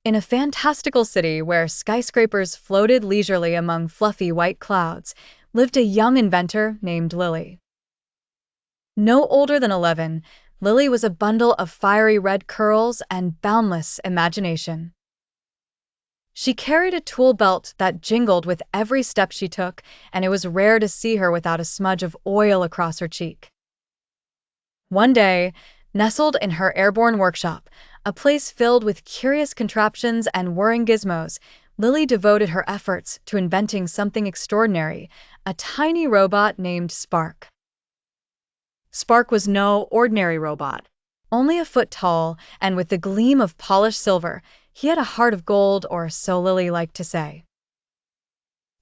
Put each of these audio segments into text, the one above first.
In a fantastical city where skyscrapers floated leisurely among fluffy white clouds, lived a young inventor named Lily. No older than 11, Lily was a bundle of fiery red curls and boundless imagination. She carried a tool belt that jingled with every step she took, and it was rare to see her without a smudge of oil across her cheek. One day, nestled in her airborne workshop, a place filled with curious contraptions and whirring gizmos, Lily devoted her efforts to inventing something extraordinary, a tiny robot named Spark. Spark was no ordinary robot. Only a foot tall, and with the gleam of polished silver, he had a heart of gold, or so Lily liked to say.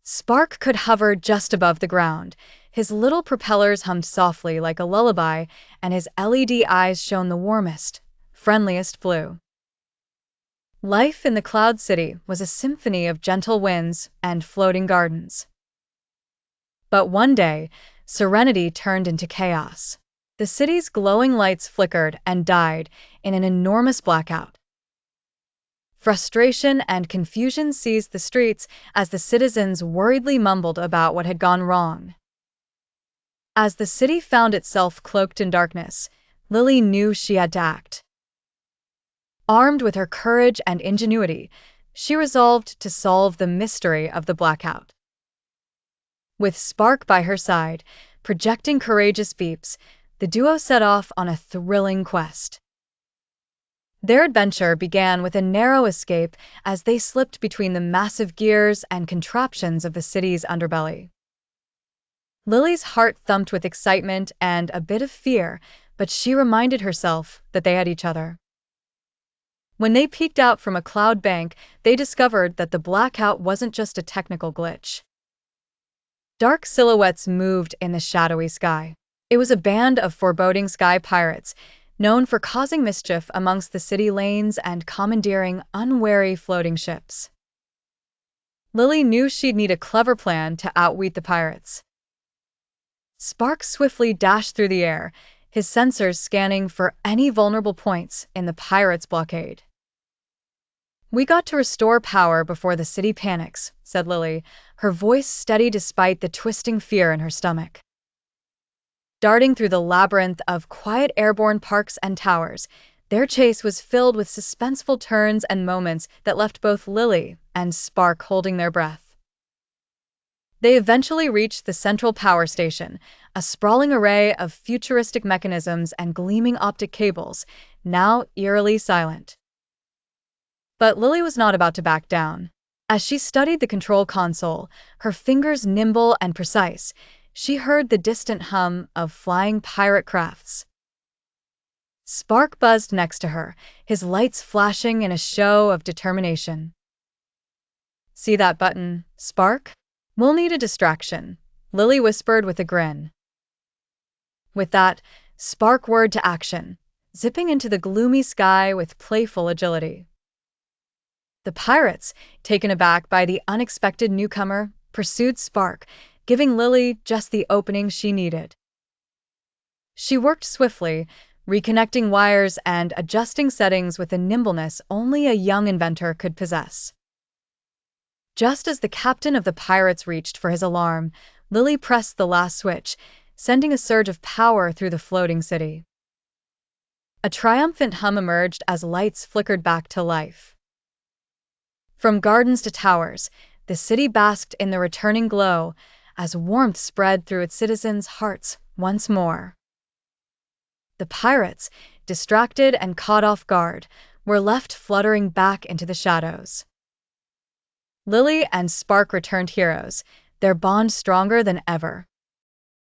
Spark could hover just above the ground. His little propellers hummed softly like a lullaby, and his LED eyes shone the warmest, friendliest blue. Life in the Cloud City was a symphony of gentle winds and floating gardens. But one day, serenity turned into chaos. The city's glowing lights flickered and died in an enormous blackout. Frustration and confusion seized the streets as the citizens worriedly mumbled about what had gone wrong. As the city found itself cloaked in darkness, Lily knew she had to act. Armed with her courage and ingenuity, she resolved to solve the mystery of the blackout. With Spark by her side, projecting courageous beeps, the duo set off on a thrilling quest. Their adventure began with a narrow escape as they slipped between the massive gears and contraptions of the city's underbelly. Lily's heart thumped with excitement and a bit of fear, but she reminded herself that they had each other. When they peeked out from a cloud bank, they discovered that the blackout wasn't just a technical glitch. Dark silhouettes moved in the shadowy sky. It was a band of foreboding sky pirates, known for causing mischief amongst the city lanes and commandeering unwary floating ships. Lily knew she'd need a clever plan to outwit the pirates. Spark swiftly dashed through the air, his sensors scanning for any vulnerable points in the pirates' blockade. "We got to restore power before the city panics," said Lily, her voice steady despite the twisting fear in her stomach. Darting through the labyrinth of quiet airborne parks and towers, their chase was filled with suspenseful turns and moments that left both Lily and Spark holding their breath. They eventually reached the central power station, a sprawling array of futuristic mechanisms and gleaming optic cables, now eerily silent. But Lily was not about to back down. As she studied the control console, her fingers nimble and precise, she heard the distant hum of flying pirate crafts. Spark buzzed next to her, his lights flashing in a show of determination. "See that button, Spark? We'll need a distraction," Lily whispered with a grin. With that, Spark whirred to action, zipping into the gloomy sky with playful agility. The pirates, taken aback by the unexpected newcomer, pursued Spark, giving Lily just the opening she needed. She worked swiftly, reconnecting wires and adjusting settings with a nimbleness only a young inventor could possess. Just as the captain of the pirates reached for his alarm, Lily pressed the last switch, sending a surge of power through the floating city. A triumphant hum emerged as lights flickered back to life. From gardens to towers, the city basked in the returning glow as warmth spread through its citizens' hearts once more. The pirates, distracted and caught off guard, were left fluttering back into the shadows. Lily and Spark returned heroes, their bond stronger than ever.